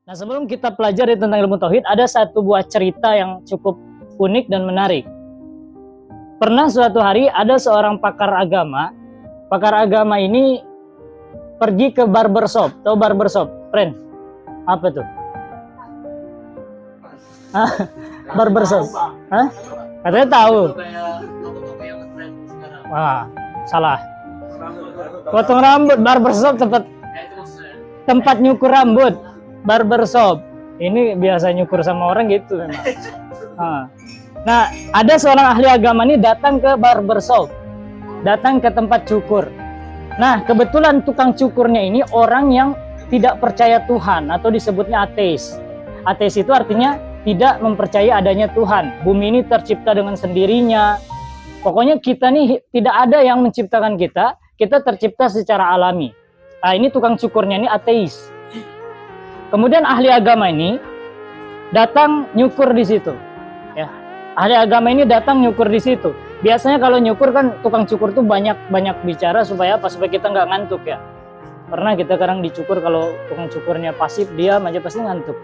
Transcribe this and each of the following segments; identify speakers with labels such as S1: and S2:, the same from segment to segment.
S1: Nah, sebelum kita pelajari tentang ilmu tauhid, ada satu buah cerita yang cukup unik dan menarik. Pernah suatu hari ada seorang pakar agama. Pakar agama ini pergi ke barbershop. Tahu barbershop, friend? Apa tuh? Hah? Barbershop? Hah? Katanya tahu. Wah, salah. Potong rambut, barbershop tempat nyukur rambut. Barbershop ini biasa nyukur sama orang gitu memang. Nah, ada seorang ahli agama ini datang ke barbershop, datang ke tempat cukur. Nah, kebetulan tukang cukurnya ini orang yang tidak percaya Tuhan atau disebutnya ateis. Ateis itu artinya tidak mempercayai adanya Tuhan. Bumi ini tercipta dengan sendirinya. Pokoknya kita nih tidak ada yang menciptakan kita, kita tercipta secara alami. Nah, ini tukang cukurnya ini ateis. Kemudian ahli agama ini datang nyukur di situ. Ya, ahli agama ini datang nyukur di situ. Biasanya kalau nyukur kan tukang cukur tuh banyak bicara supaya apa? Supaya kita nggak ngantuk ya. Pernah kita kadang dicukur kalau tukang cukurnya pasif, dia aja pasti ngantuk.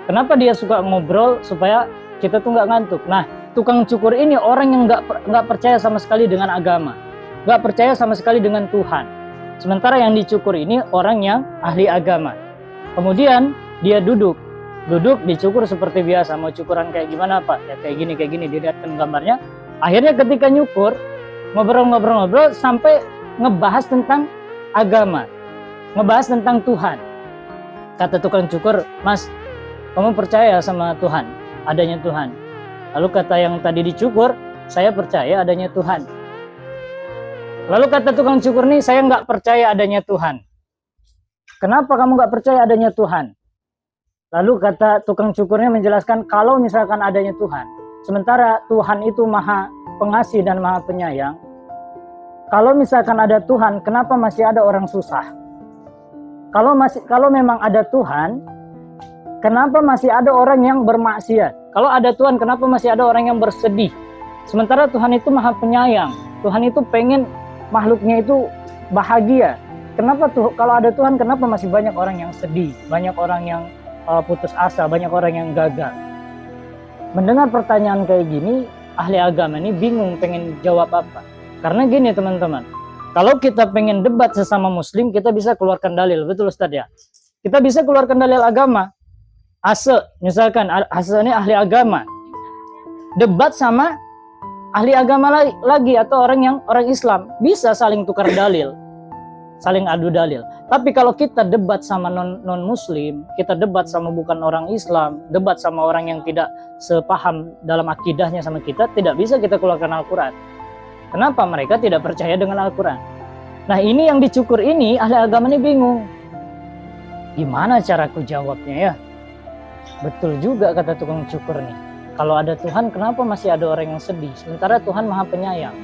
S1: Kenapa dia suka ngobrol supaya kita tuh nggak ngantuk? Nah, tukang cukur ini orang yang nggak percaya sama sekali dengan agama, nggak percaya sama sekali dengan Tuhan. Sementara yang dicukur ini orang yang ahli agama. Kemudian dia duduk dicukur seperti biasa. Mau cukuran kayak gimana Pak? Ya kayak gini, dilihatkan gambarnya. Akhirnya ketika nyukur, ngobrol sampai ngebahas tentang agama, ngebahas tentang Tuhan. Kata tukang cukur, Mas, kamu percaya sama Tuhan, adanya Tuhan? Lalu kata yang tadi dicukur, saya percaya adanya Tuhan. Lalu kata tukang cukur nih, saya nggak percaya adanya Tuhan. Kenapa kamu nggak percaya adanya Tuhan? Lalu kata tukang cukurnya menjelaskan, kalau misalkan adanya Tuhan, sementara Tuhan itu maha pengasih dan maha penyayang, kalau misalkan ada Tuhan, kenapa masih ada orang susah? Kalau memang ada Tuhan, kenapa masih ada orang yang bermaksiat? Kalau ada Tuhan, kenapa masih ada orang yang bersedih? Sementara Tuhan itu maha penyayang, Tuhan itu pengen makhluknya itu bahagia. Kenapa tuh kalau ada Tuhan, kenapa masih banyak orang yang sedih, banyak orang yang putus asa, banyak orang yang gagal? Mendengar pertanyaan kayak gini, ahli agama ini bingung pengen jawab apa. Karena gini teman-teman, kalau kita pengen debat sesama muslim, kita bisa keluarkan dalil, betul Ustaz ya? Kita bisa keluarkan dalil agama. Ase, misalkan Ase ini ahli agama, debat sama ahli agama lagi atau orang Islam, bisa saling tukar dalil, saling adu dalil. Tapi kalau kita debat sama non muslim, kita debat sama bukan orang Islam, debat sama orang yang tidak sepaham dalam akidahnya sama kita, tidak bisa kita keluarkan Al-Quran. Kenapa? Mereka tidak percaya dengan Al-Quran. Nah, ini yang dicukur ini, ahli agama ini bingung, gimana caraku jawabnya ya? Betul juga kata tukang cukur nih, kalau ada Tuhan, kenapa masih ada orang yang sedih? Sementara Tuhan maha penyayang.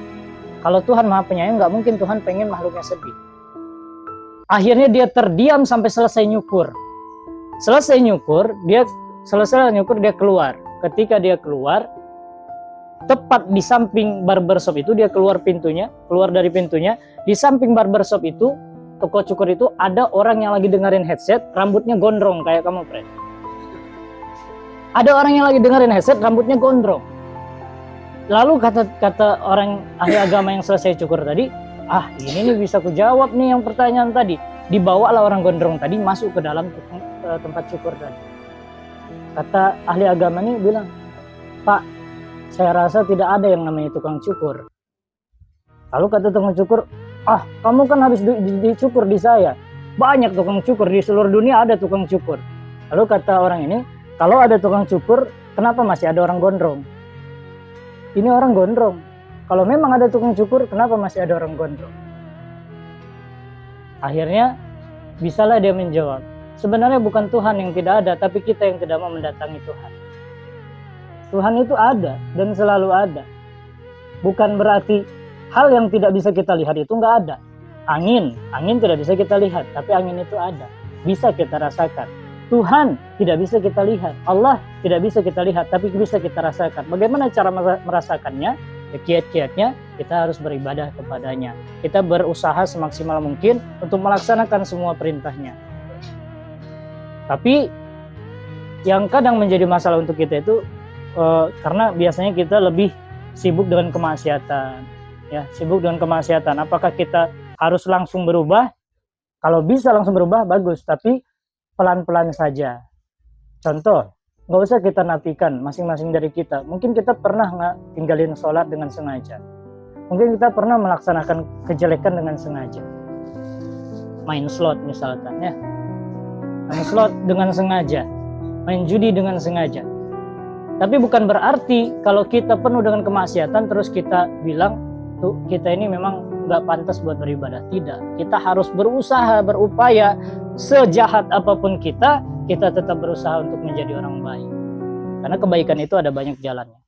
S1: Kalau Tuhan maha penyayang, nggak mungkin Tuhan pengen makhluknya sedih. Akhirnya dia terdiam sampai selesai nyukur. Selesai nyukur, dia keluar. Ketika dia keluar, tepat di samping barbershop itu, dia keluar dari pintunya. Di samping barbershop itu, toko cukur itu, ada orang yang lagi dengerin headset, rambutnya gondrong kayak kamu, friend. Ada orang yang lagi dengerin headset, rambutnya gondrong. Lalu kata orang ahli agama yang selesai cukur tadi, ini nih bisa ku jawab nih yang pertanyaan tadi. Dibawalah orang gondrong tadi masuk ke dalam tempat cukur tadi. Kata ahli agama ini bilang, Pak, saya rasa tidak ada yang namanya tukang cukur. Lalu kata tukang cukur, kamu kan habis dicukur di saya. Banyak tukang cukur, di seluruh dunia ada tukang cukur. Lalu kata orang ini, kalau ada tukang cukur, kenapa masih ada orang gondrong? Ini orang gondrong. Kalau memang ada tukang cukur, kenapa masih ada orang gondrong? Akhirnya, bisalah dia menjawab, sebenarnya bukan Tuhan yang tidak ada, tapi kita yang tidak mau mendatangi Tuhan. Tuhan itu ada dan selalu ada. Bukan berarti hal yang tidak bisa kita lihat itu nggak ada. Angin tidak bisa kita lihat, tapi angin itu ada. Bisa kita rasakan. Tuhan tidak bisa kita lihat, Allah tidak bisa kita lihat, tapi bisa kita rasakan. Bagaimana cara merasakannya? Ya, kiat-kiatnya kita harus beribadah kepadanya. Kita berusaha semaksimal mungkin untuk melaksanakan semua perintahnya. Tapi yang kadang menjadi masalah untuk kita itu karena biasanya kita lebih sibuk dengan kemaksiatan, ya, sibuk dengan kemaksiatan. Apakah kita harus langsung berubah? Kalau bisa langsung berubah bagus, tapi pelan-pelan saja. Contoh, nggak usah kita nafikan masing-masing dari kita. Mungkin kita pernah nggak tinggalin sholat dengan sengaja. Mungkin kita pernah melaksanakan kejelekan dengan sengaja. Main slot misalkan, ya. Main slot dengan sengaja. Main judi dengan sengaja. Tapi bukan berarti kalau kita penuh dengan kemaksiatan terus kita bilang tuh kita ini memang nggak pantas buat beribadah. Tidak, kita harus berusaha, berupaya. Sejahat apapun kita tetap berusaha untuk menjadi orang baik. Karena kebaikan itu ada banyak jalannya.